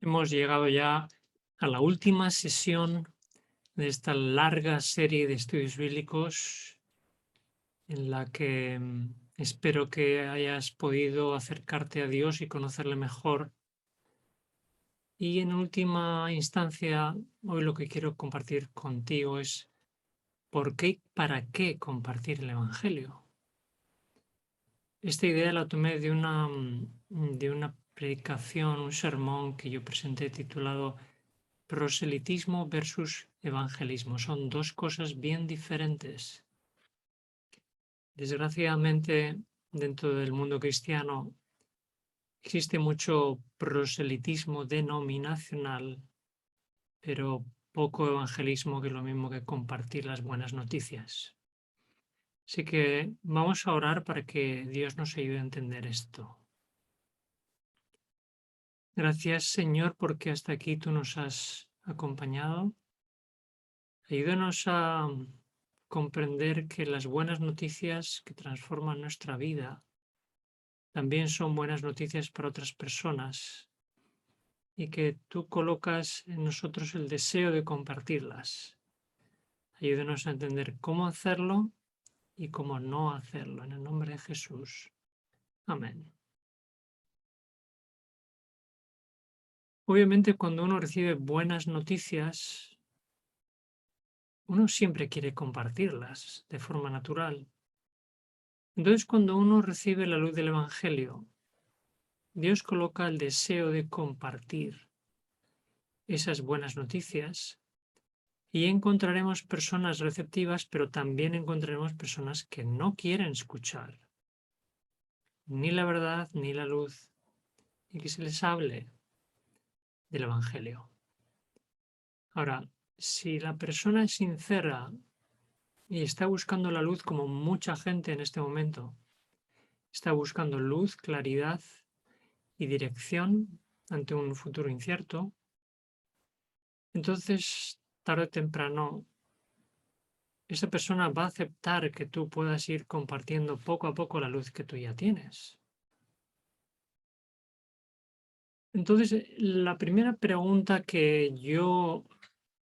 Hemos llegado ya a la última sesión de esta larga serie de estudios bíblicos en la que espero que hayas podido acercarte a Dios y conocerle mejor. Y en última instancia, hoy lo que quiero compartir contigo es por qué y para qué compartir el Evangelio. Esta idea la tomé de una predicación, un sermón que yo presenté titulado Proselitismo versus evangelismo. Son dos cosas bien diferentes. Desgraciadamente, dentro del mundo cristiano existe mucho proselitismo denominacional, pero poco evangelismo, que es lo mismo que compartir las buenas noticias. Así que vamos a orar para que Dios nos ayude a entender esto. Gracias, Señor, porque hasta aquí tú nos has acompañado. Ayúdanos a comprender que las buenas noticias que transforman nuestra vida también son buenas noticias para otras personas y que tú colocas en nosotros el deseo de compartirlas. Ayúdanos a entender cómo hacerlo y cómo no hacerlo. En el nombre de Jesús. Amén. Obviamente, cuando uno recibe buenas noticias, uno siempre quiere compartirlas de forma natural. Entonces, cuando uno recibe la luz del Evangelio, Dios coloca el deseo de compartir esas buenas noticias y encontraremos personas receptivas, pero también encontraremos personas que no quieren escuchar ni la verdad ni la luz y que se les hable del Evangelio. Ahora, si la persona es sincera y está buscando la luz como mucha gente en este momento, está buscando luz, claridad y dirección ante un futuro incierto, entonces, tarde o temprano, esa persona va a aceptar que tú puedas ir compartiendo poco a poco la luz que tú ya tienes. Entonces, la primera pregunta que yo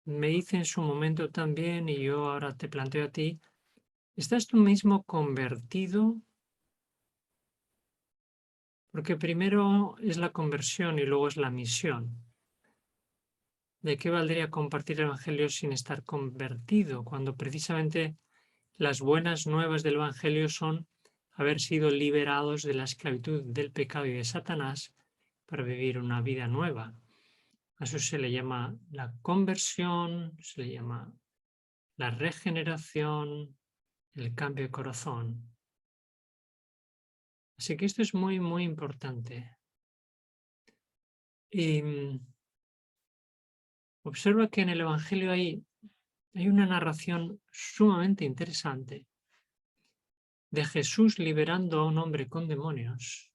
me hice en su momento también, y yo ahora te planteo a ti, ¿estás tú mismo convertido? Porque primero es la conversión y luego es la misión. ¿De qué valdría compartir el Evangelio sin estar convertido? Cuando precisamente las buenas nuevas del Evangelio son haber sido liberados de la esclavitud del pecado y de Satanás para vivir una vida nueva. A eso se le llama la conversión, se le llama la regeneración, el cambio de corazón. Así que esto es muy, muy importante. Y observa que en el Evangelio hay una narración sumamente interesante de Jesús liberando a un hombre con demonios.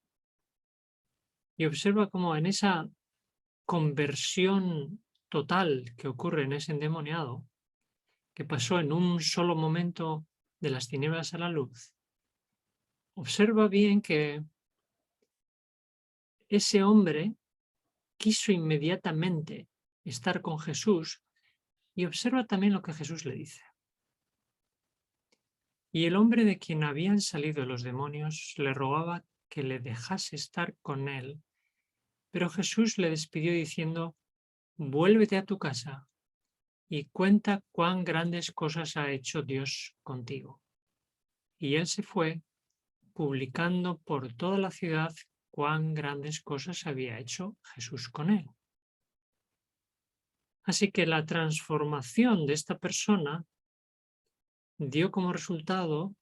Y observa cómo en esa conversión total que ocurre en ese endemoniado, que pasó en un solo momento de las tinieblas a la luz, observa bien que ese hombre quiso inmediatamente estar con Jesús y observa también lo que Jesús le dice. Y el hombre de quien habían salido los demonios le rogaba que le dejase estar con él, pero Jesús le despidió diciendo: vuélvete a tu casa y cuenta cuán grandes cosas ha hecho Dios contigo. Y él se fue, publicando por toda la ciudad cuán grandes cosas había hecho Jesús con él. Así que la transformación de esta persona dio como resultado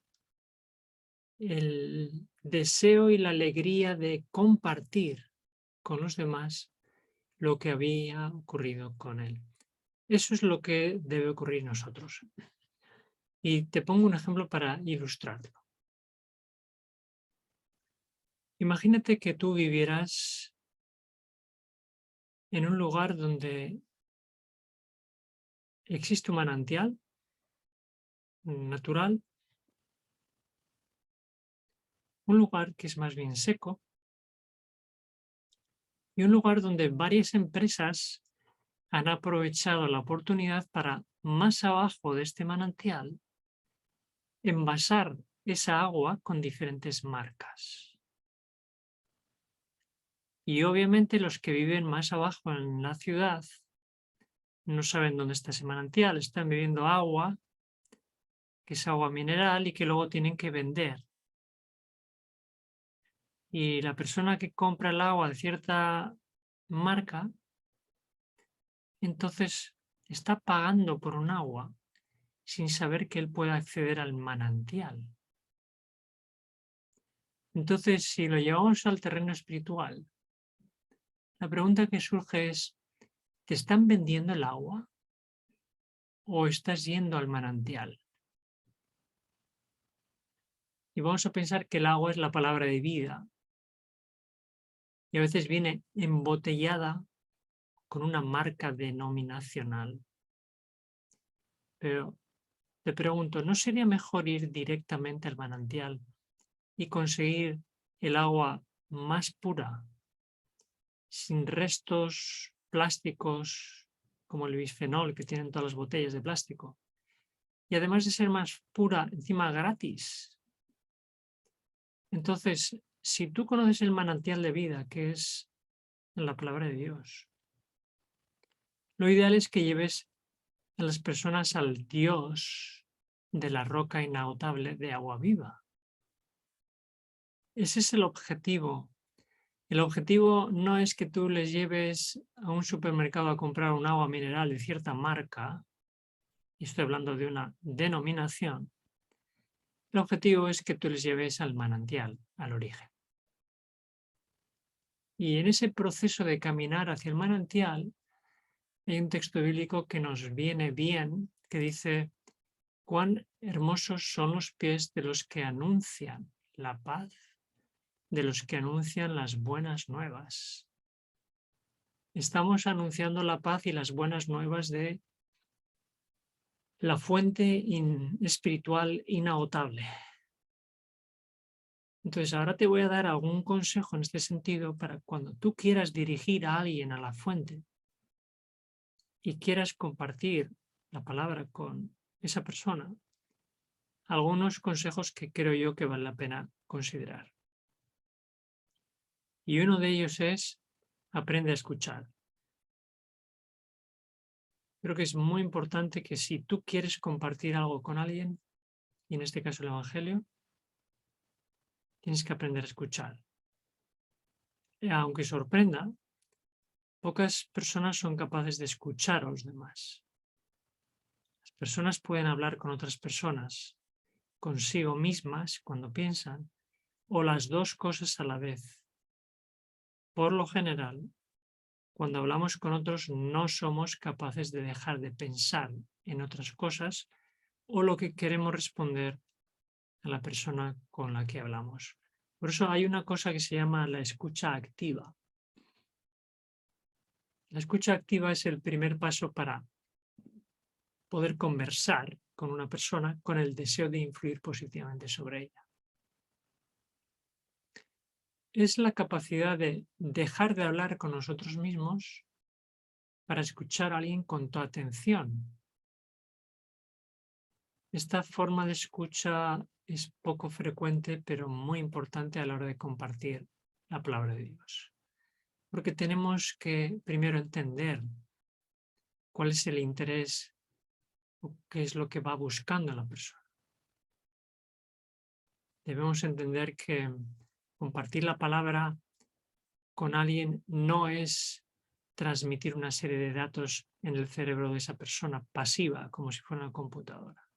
el deseo y la alegría de compartir con los demás lo que había ocurrido con él. Eso es lo que debe ocurrir en nosotros. Y te pongo un ejemplo para ilustrarlo. Imagínate que tú vivieras en un lugar donde existe un manantial natural, un lugar que es más bien seco, y un lugar donde varias empresas han aprovechado la oportunidad para, más abajo de este manantial, envasar esa agua con diferentes marcas. Y obviamente los que viven más abajo en la ciudad no saben dónde está ese manantial, están bebiendo agua, que es agua mineral y que luego tienen que vender. Y la persona que compra el agua de cierta marca, entonces está pagando por un agua sin saber que él pueda acceder al manantial. Entonces, si lo llevamos al terreno espiritual, la pregunta que surge es, ¿te están vendiendo el agua o estás yendo al manantial? Y vamos a pensar que el agua es la palabra de vida y a veces viene embotellada con una marca denominacional. Pero te pregunto, ¿no sería mejor ir directamente al manantial y conseguir el agua más pura, sin restos plásticos como el bisfenol que tienen todas las botellas de plástico? Y además de ser más pura, encima gratis. Entonces, si tú conoces el manantial de vida, que es la palabra de Dios, lo ideal es que lleves a las personas al Dios de la roca inagotable de agua viva. Ese es el objetivo. El objetivo no es que tú les lleves a un supermercado a comprar un agua mineral de cierta marca, y estoy hablando de una denominación. El objetivo es que tú les lleves al manantial, al origen. Y en ese proceso de caminar hacia el manantial, hay un texto bíblico que nos viene bien, que dice, cuán hermosos son los pies de los que anuncian la paz, de los que anuncian las buenas nuevas. Estamos anunciando la paz y las buenas nuevas de la fuente espiritual inagotable. Entonces, ahora te voy a dar algún consejo en este sentido para cuando tú quieras dirigir a alguien a la fuente y quieras compartir la palabra con esa persona, algunos consejos que creo yo que vale la pena considerar. Y uno de ellos es, aprende a escuchar. Creo que es muy importante que si tú quieres compartir algo con alguien, y en este caso el Evangelio, tienes que aprender a escuchar. Aunque sorprenda, pocas personas son capaces de escuchar a los demás. Las personas pueden hablar con otras personas, consigo mismas cuando piensan, o las dos cosas a la vez. Por lo general, cuando hablamos con otros no somos capaces de dejar de pensar en otras cosas o lo que queremos responder a la persona con la que hablamos. Por eso hay una cosa que se llama la escucha activa. La escucha activa es el primer paso para poder conversar con una persona con el deseo de influir positivamente sobre ella. Es la capacidad de dejar de hablar con nosotros mismos para escuchar a alguien con toda atención. Esta forma de escucha es poco frecuente, pero muy importante a la hora de compartir la palabra de Dios. Porque tenemos que primero entender cuál es el interés o qué es lo que va buscando la persona. Debemos entender que compartir la palabra con alguien no es transmitir una serie de datos en el cerebro de esa persona pasiva, como si fuera una computadora.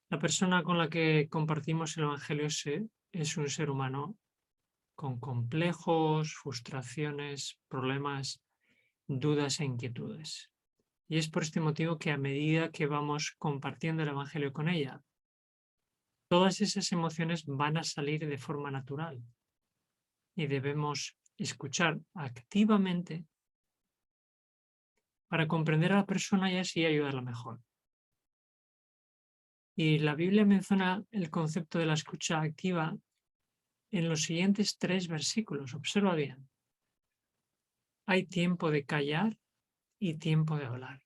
La persona con la que compartimos el Evangelio es un ser humano con complejos, frustraciones, problemas, dudas e inquietudes. Y es por este motivo que a medida que vamos compartiendo el Evangelio con ella, todas esas emociones van a salir de forma natural y debemos escuchar activamente para comprender a la persona y así ayudarla mejor. Y la Biblia menciona el concepto de la escucha activa en los siguientes 3 versículos. Observa bien. Hay tiempo de callar y tiempo de hablar.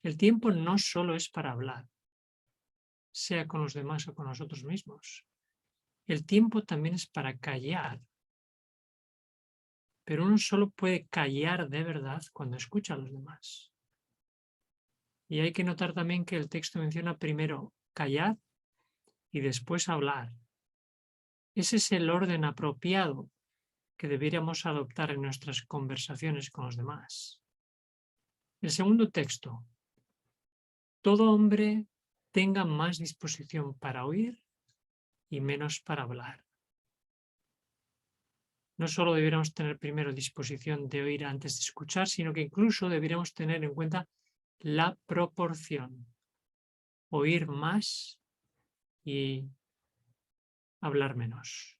El tiempo no solo es para hablar, sea con los demás o con nosotros mismos. El tiempo también es para callar, pero uno solo puede callar de verdad cuando escucha a los demás. Y hay que notar también que el texto menciona primero callar y después hablar. Ese es el orden apropiado que deberíamos adoptar en nuestras conversaciones con los demás. El segundo texto, todo hombre tenga más disposición para oír y menos para hablar. No solo deberíamos tener primero disposición de oír antes de escuchar, sino que incluso deberíamos tener en cuenta la proporción. Oír más y hablar menos.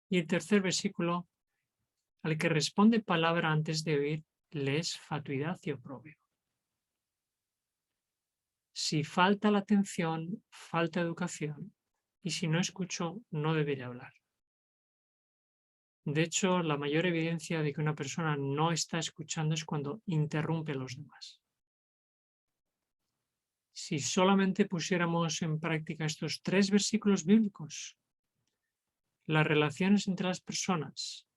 Y el tercer versículo, al que responde palabra antes de oír, le es fatuidad y oprobio. Si falta la atención, falta educación, y si no escucho, no debería hablar. De hecho, la mayor evidencia de que una persona no está escuchando es cuando interrumpe a los demás. Si solamente pusiéramos en práctica estos 3 versículos bíblicos, las relaciones entre las personas,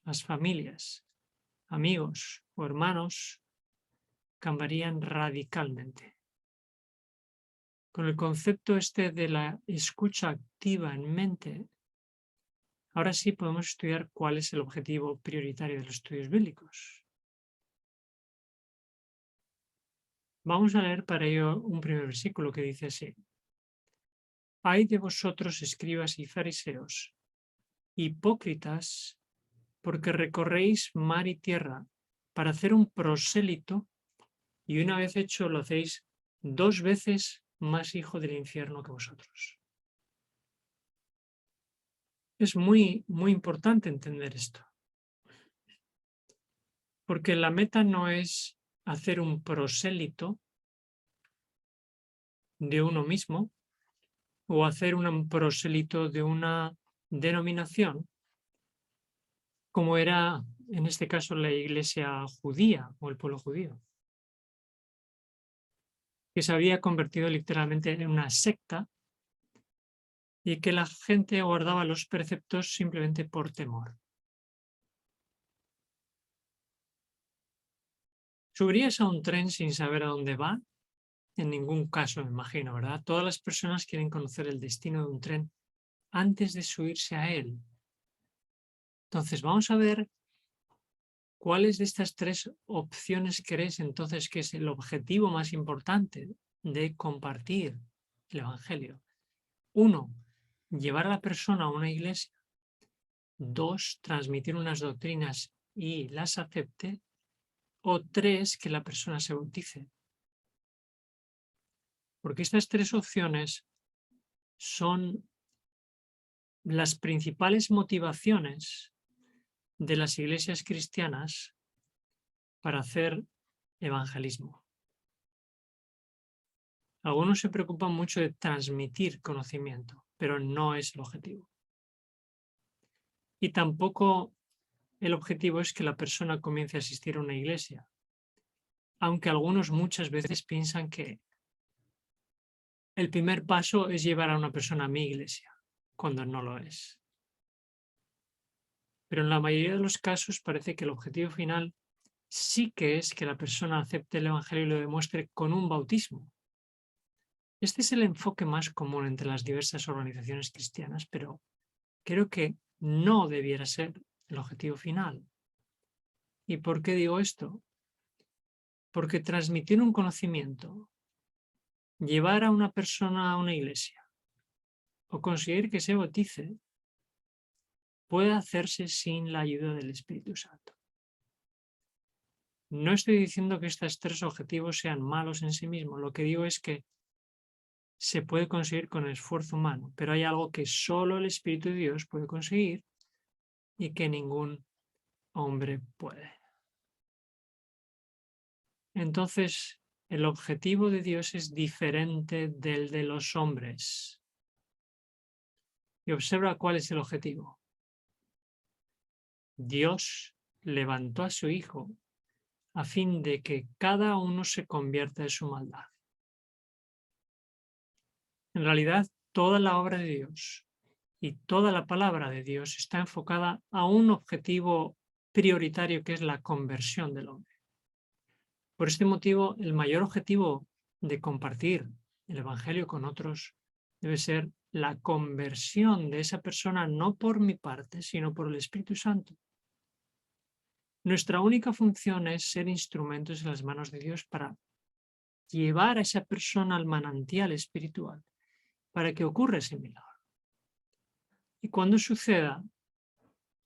las familias, amigos o hermanos cambiarían radicalmente. Con el concepto este de la escucha activa en mente, ahora sí podemos estudiar cuál es el objetivo prioritario de los estudios bíblicos. Vamos a leer para ello un primer versículo que dice así: Ay de vosotros, escribas y fariseos, hipócritas, porque recorréis mar y tierra para hacer un prosélito, y una vez hecho lo hacéis 2 veces más hijo del infierno que vosotros. Es muy importante entender esto, porque la meta no es hacer un prosélito de uno mismo o hacer un prosélito de una denominación, como era en este caso la iglesia judía o el pueblo judío, que se había convertido literalmente en una secta y que la gente guardaba los preceptos simplemente por temor. ¿Subirías a un tren sin saber a dónde va? En ningún caso, me imagino, ¿verdad? Todas las personas quieren conocer el destino de un tren antes de subirse a él. Entonces, vamos a ver cuáles de estas 3 opciones crees entonces que es el objetivo más importante de compartir el Evangelio. 1, llevar a la persona a una iglesia. 2, transmitir unas doctrinas y las acepte. O 3, que la persona se bautice. Porque estas 3 opciones son las principales motivaciones de las iglesias cristianas para hacer evangelismo. Algunos se preocupan mucho de transmitir conocimiento, pero no es el objetivo. Y tampoco el objetivo es que la persona comience a asistir a una iglesia, aunque algunos muchas veces piensan que el primer paso es llevar a una persona a mi iglesia, cuando no lo es. Pero en la mayoría de los casos parece que el objetivo final sí que es que la persona acepte el Evangelio y lo demuestre con un bautismo. Este es el enfoque más común entre las diversas organizaciones cristianas, pero creo que no debiera ser el objetivo final. ¿Y por qué digo esto? Porque transmitir un conocimiento, llevar a una persona a una iglesia o conseguir que se bautice puede hacerse sin la ayuda del Espíritu Santo. No estoy diciendo que estos 3 objetivos sean malos en sí mismos. Lo que digo es que se puede conseguir con el esfuerzo humano, pero hay algo que solo el Espíritu de Dios puede conseguir y que ningún hombre puede. Entonces, el objetivo de Dios es diferente del de los hombres. Y observa cuál es el objetivo. Dios levantó a su Hijo a fin de que cada uno se convierta de su maldad. En realidad, toda la obra de Dios y toda la palabra de Dios está enfocada a un objetivo prioritario que es la conversión del hombre. Por este motivo, el mayor objetivo de compartir el Evangelio con otros debe ser la conversión de esa persona, no por mi parte, sino por el Espíritu Santo. Nuestra única función es ser instrumentos en las manos de Dios para llevar a esa persona al manantial espiritual, para que ocurra ese milagro. Y cuando suceda,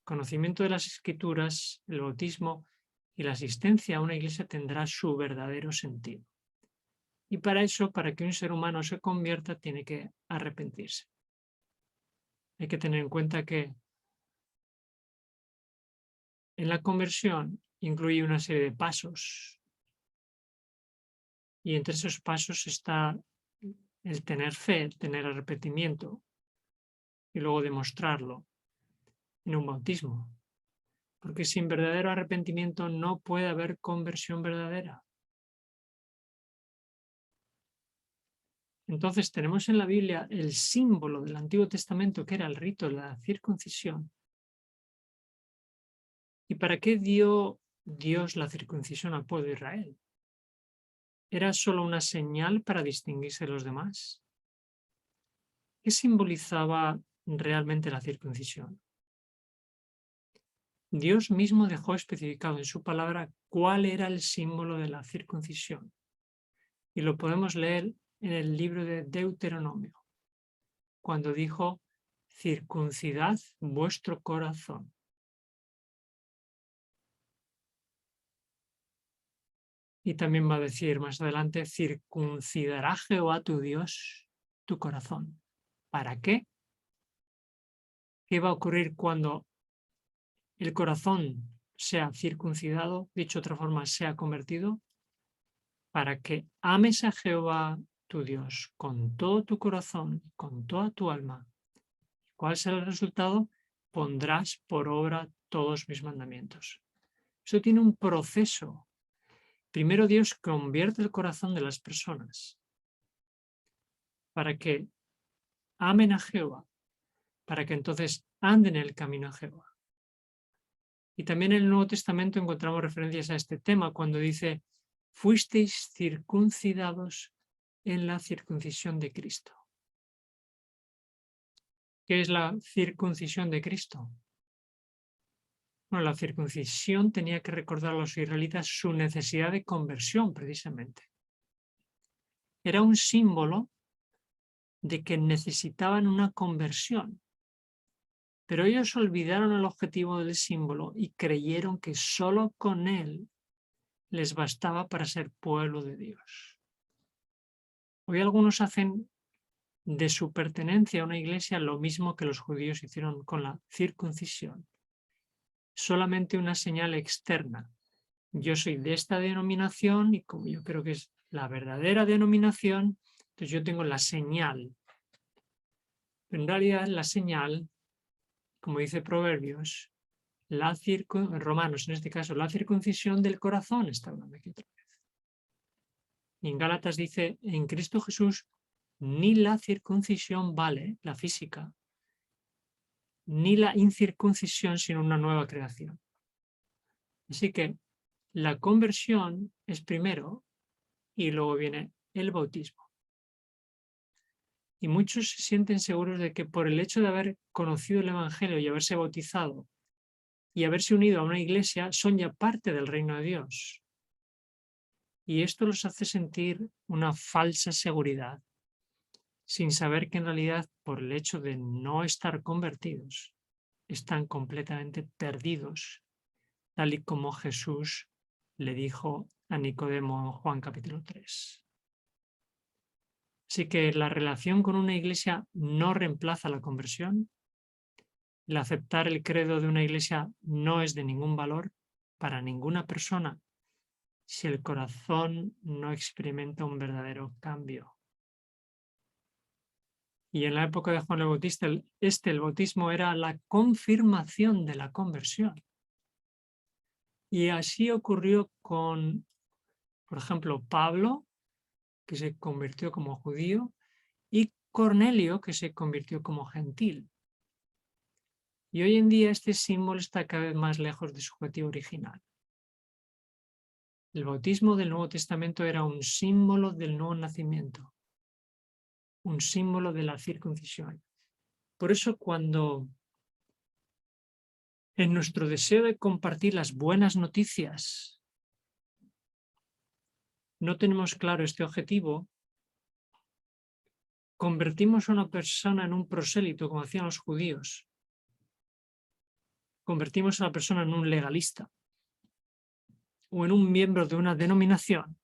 conocimiento de las Escrituras, el bautismo y la asistencia a una iglesia tendrá su verdadero sentido. Y para eso, para que un ser humano se convierta, tiene que arrepentirse. Hay que tener en cuenta que en la conversión incluye una serie de pasos. Y entre esos pasos está el tener fe, el tener arrepentimiento y luego demostrarlo en un bautismo. Porque sin verdadero arrepentimiento no puede haber conversión verdadera. Entonces tenemos en la Biblia el símbolo del Antiguo Testamento, que era el rito de la circuncisión. ¿Y para qué dio Dios la circuncisión al pueblo de Israel? ¿Era solo una señal para distinguirse de los demás? ¿Qué simbolizaba realmente la circuncisión? Dios mismo dejó especificado en su palabra cuál era el símbolo de la circuncisión. Y lo podemos leer en el libro de Deuteronomio, cuando dijo: circuncidad vuestro corazón. Y también va a decir más adelante: circuncidará Jehová tu Dios tu corazón. ¿Para qué? ¿Qué va a ocurrir cuando el corazón sea circuncidado, dicho de otra forma, sea convertido? Para que ames a Jehová tu Dios con todo tu corazón, con toda tu alma. ¿Cuál será el resultado? Pondrás por obra todos mis mandamientos. Eso tiene un proceso. Primero Dios convierte el corazón de las personas para que amen a Jehová, para que entonces anden en el camino a Jehová. Y también en el Nuevo Testamento encontramos referencias a este tema cuando dice: fuisteis circuncidados en la circuncisión de Cristo. ¿Qué es la circuncisión de Cristo? Bueno, la circuncisión tenía que recordar a los israelitas su necesidad de conversión, precisamente. Era un símbolo de que necesitaban una conversión. Pero ellos olvidaron el objetivo del símbolo y creyeron que solo con él les bastaba para ser pueblo de Dios. Hoy algunos hacen de su pertenencia a una iglesia lo mismo que los judíos hicieron con la circuncisión. Solamente una señal externa. Yo soy de esta denominación y como yo creo que es la verdadera denominación, entonces yo tengo la señal. Pero en realidad la señal, como dice Proverbios, Romanos en este caso, la circuncisión del corazón está hablando aquí otra vez. Y en Gálatas dice: en Cristo Jesús ni la circuncisión vale, la física, ni la incircuncisión, sino una nueva creación. Así que la conversión es primero y luego viene el bautismo. Y muchos se sienten seguros de que por el hecho de haber conocido el Evangelio y haberse bautizado y haberse unido a una iglesia, son ya parte del reino de Dios. Y esto los hace sentir una falsa seguridad, sin saber que en realidad, por el hecho de no estar convertidos, están completamente perdidos, tal y como Jesús le dijo a Nicodemo en Juan capítulo 3. Así que la relación con una iglesia no reemplaza la conversión. El aceptar el credo de una iglesia no es de ningún valor para ninguna persona si el corazón no experimenta un verdadero cambio. Y en la época de Juan el Bautista, el bautismo era la confirmación de la conversión. Y así ocurrió con, por ejemplo, Pablo, que se convirtió como judío, y Cornelio, que se convirtió como gentil. Y hoy en día este símbolo está cada vez más lejos de su objetivo original. El bautismo del Nuevo Testamento era un símbolo del nuevo nacimiento, un símbolo de la circuncisión. Por eso cuando en nuestro deseo de compartir las buenas noticias no tenemos claro este objetivo, convertimos a una persona en un prosélito, como hacían los judíos. Convertimos a la persona en un legalista o en un miembro de una denominación,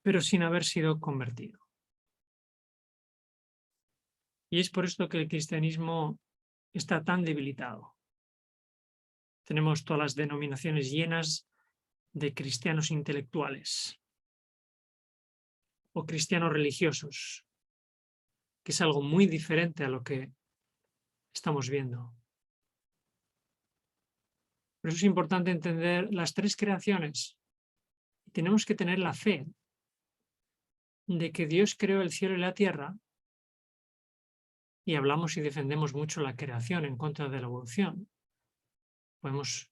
pero sin haber sido convertido. Y es por esto que el cristianismo está tan debilitado. Tenemos todas las denominaciones llenas de cristianos intelectuales o cristianos religiosos, que es algo muy diferente a lo que estamos viendo. Por eso es importante entender las tres creaciones. Tenemos que tener la fe de que Dios creó el cielo y la tierra, y hablamos y defendemos mucho la creación en contra de la evolución. Podemos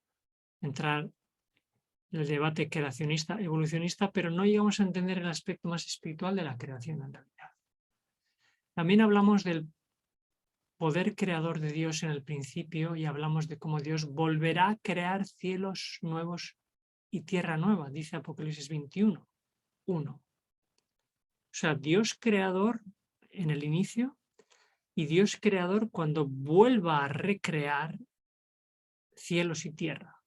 entrar en el debate creacionista, evolucionista, pero no llegamos a entender el aspecto más espiritual de la creación en realidad. También hablamos del poder creador de Dios en el principio y hablamos de cómo Dios volverá a crear cielos nuevos y tierra nueva, dice Apocalipsis 21, 1. O sea, Dios creador en el inicio y Dios creador cuando vuelva a recrear cielos y tierra.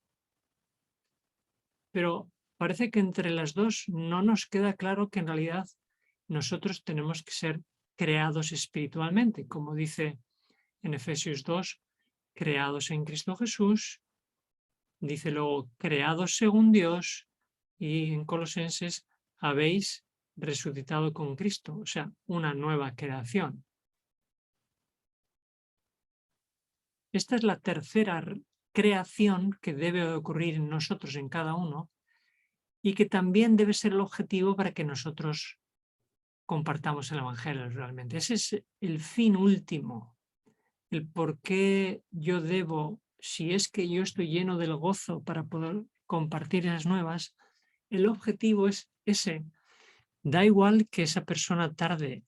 Pero parece que entre las dos no nos queda claro que en realidad nosotros tenemos que ser creados espiritualmente, como dice en Efesios 2, creados en Cristo Jesús, dice luego creados según Dios, y en Colosenses habéis resucitado con Cristo, o sea, una nueva creación. Esta es la tercera creación que debe ocurrir en nosotros, en cada uno, y que también debe ser el objetivo para que nosotros compartamos el Evangelio realmente. Ese es el fin último, el por qué yo debo, si es que yo estoy lleno del gozo para poder compartir esas nuevas, el objetivo es ese. Da igual que esa persona tarde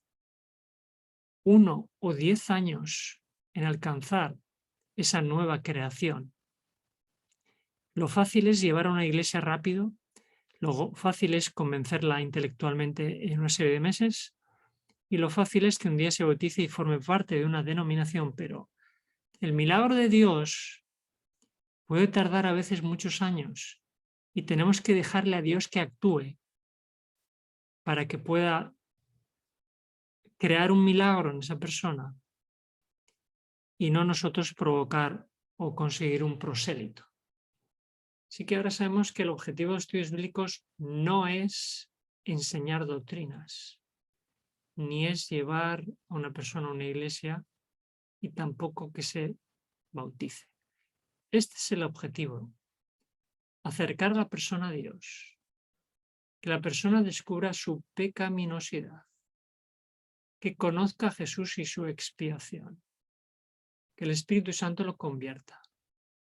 1 o 10 años en alcanzar esa nueva creación. Lo fácil es llevar a una iglesia rápido, lo fácil es convencerla intelectualmente en una serie de meses, y lo fácil es que un día se bautice y forme parte de una denominación, pero el milagro de Dios puede tardar a veces muchos años y tenemos que dejarle a Dios que actúe para que pueda crear un milagro en esa persona y no nosotros provocar o conseguir un prosélito. Así que ahora sabemos que el objetivo de los estudios bíblicos no es enseñar doctrinas, ni es llevar a una persona a una iglesia y tampoco que se bautice. Este es el objetivo, acercar a la persona a Dios, que la persona descubra su pecaminosidad, que conozca a Jesús y su expiación, que el Espíritu Santo lo convierta.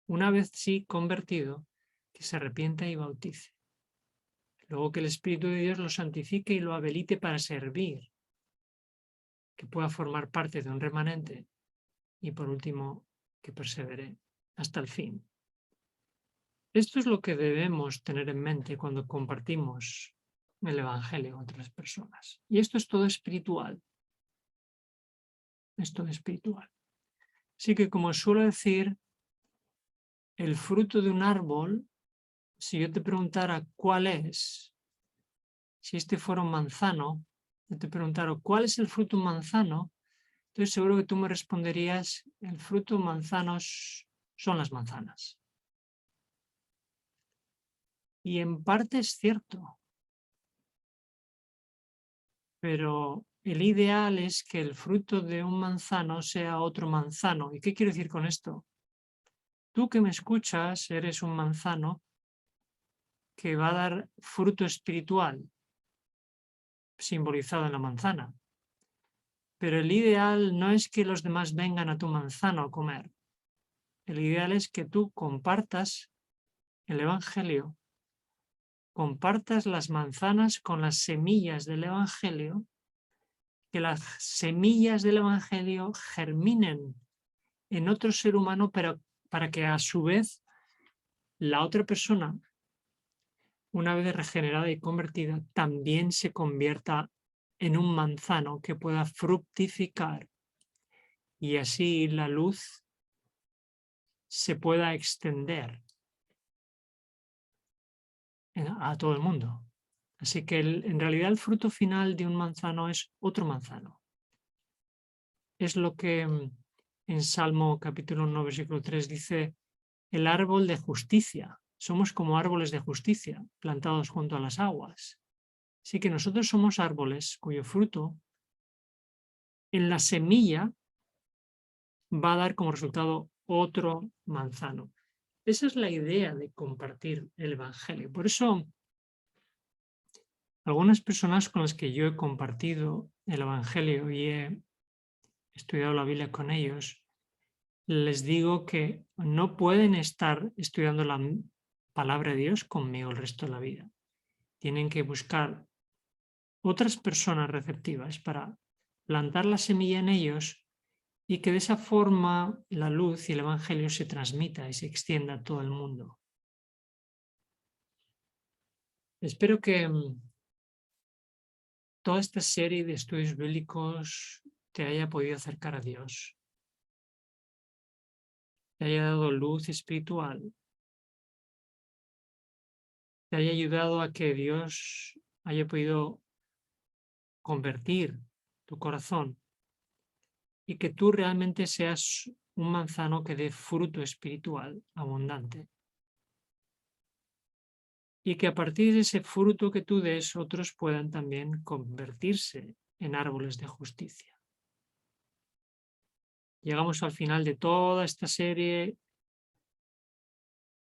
Una vez sí convertido, que se arrepienta y bautice. Luego que el Espíritu de Dios lo santifique y lo habilite para servir, que pueda formar parte de un remanente y por último que persevere hasta el fin. Esto es lo que debemos tener en mente cuando compartimos el Evangelio a otras personas. Y esto es todo espiritual. Es todo espiritual. Así que, como suelo decir, el fruto de un árbol, si yo te preguntara cuál es, si este fuera un manzano, yo te preguntara cuál es el fruto de un manzano, estoy seguro que tú me responderías, el fruto de un manzano son las manzanas. Y en parte es cierto, pero el ideal es que el fruto de un manzano sea otro manzano. ¿Y qué quiero decir con esto? tú que me escuchas eres un manzano que va a dar fruto espiritual, simbolizado en la manzana. Pero el ideal no es que los demás vengan a tu manzano a comer. El ideal es que tú compartas el Evangelio, compartas las manzanas con las semillas del Evangelio, que las semillas del Evangelio germinen en otro ser humano, pero para que a su vez la otra persona, una vez regenerada y convertida, también se convierta en un manzano que pueda fructificar y así la luz se pueda extender a todo el mundo. Así que en realidad el fruto final de un manzano es otro manzano. Es lo que en Salmo capítulo 1, versículo 3 dice, el árbol de justicia. Somos como árboles de justicia plantados junto a las aguas. Así que nosotros somos árboles cuyo fruto en la semilla va a dar como resultado otro manzano. Esa es la idea de compartir el Evangelio. Por eso, algunas personas con las que yo he compartido el Evangelio y he estudiado la Biblia con ellos, les digo que no pueden estar estudiando la palabra de Dios conmigo el resto de la vida. Tienen que buscar otras personas receptivas para plantar la semilla en ellos y que de esa forma la luz y el Evangelio se transmita y se extienda a todo el mundo. Espero que toda esta serie de estudios bíblicos te haya podido acercar a Dios, te haya dado luz espiritual, te haya ayudado a que Dios haya podido convertir tu corazón y que tú realmente seas un manzano que dé fruto espiritual abundante. Y que a partir de ese fruto que tú des, otros puedan también convertirse en árboles de justicia. Llegamos al final de toda esta serie,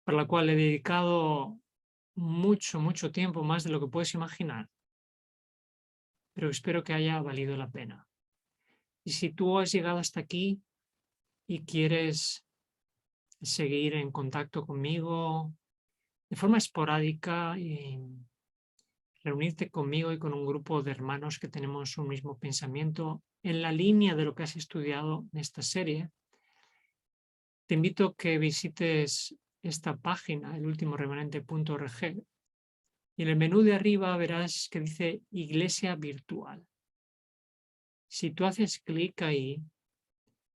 para la cual he dedicado mucho tiempo, más de lo que puedes imaginar, pero espero que haya valido la pena. Y si tú has llegado hasta aquí y quieres seguir en contacto conmigo de forma esporádica y reunirte conmigo y con un grupo de hermanos que tenemos un mismo pensamiento en la línea de lo que has estudiado en esta serie, te invito a que visites esta página, elultimoremanente.org, y en el menú de arriba verás que dice Iglesia Virtual. Si tú haces clic ahí,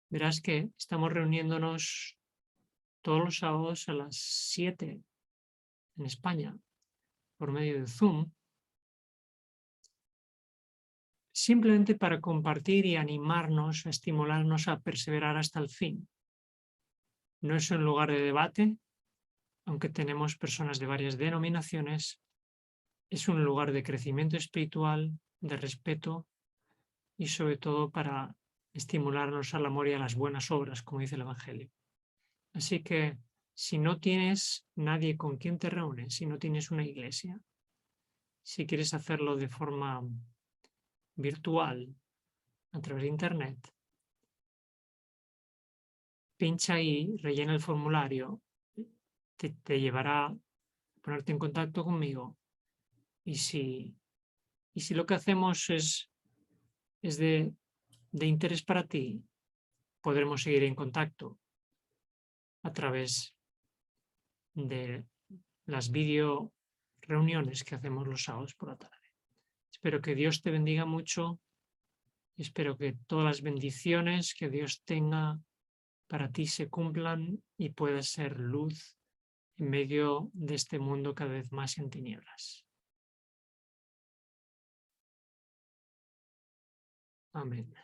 verás que estamos reuniéndonos todos los sábados a las 7 en España por medio de Zoom, simplemente para compartir y animarnos, estimularnos a perseverar hasta el fin. No es un lugar de debate, aunque tenemos personas de varias denominaciones, es un lugar de crecimiento espiritual, de respeto y sobre todo para estimularnos al amor y a las buenas obras, como dice el Evangelio. Así que si no tienes nadie con quien te reúnes, si no tienes una iglesia, si quieres hacerlo de forma virtual, a través de internet, pincha ahí, rellena el formulario, te llevará a ponerte en contacto conmigo y si lo que hacemos es de interés para ti, podremos seguir en contacto a través de las video reuniones que hacemos los sábados por la tarde. Espero que Dios te bendiga mucho y espero que todas las bendiciones que Dios tenga para ti se cumplan y puedas ser luz en medio de este mundo cada vez más en tinieblas. Amén.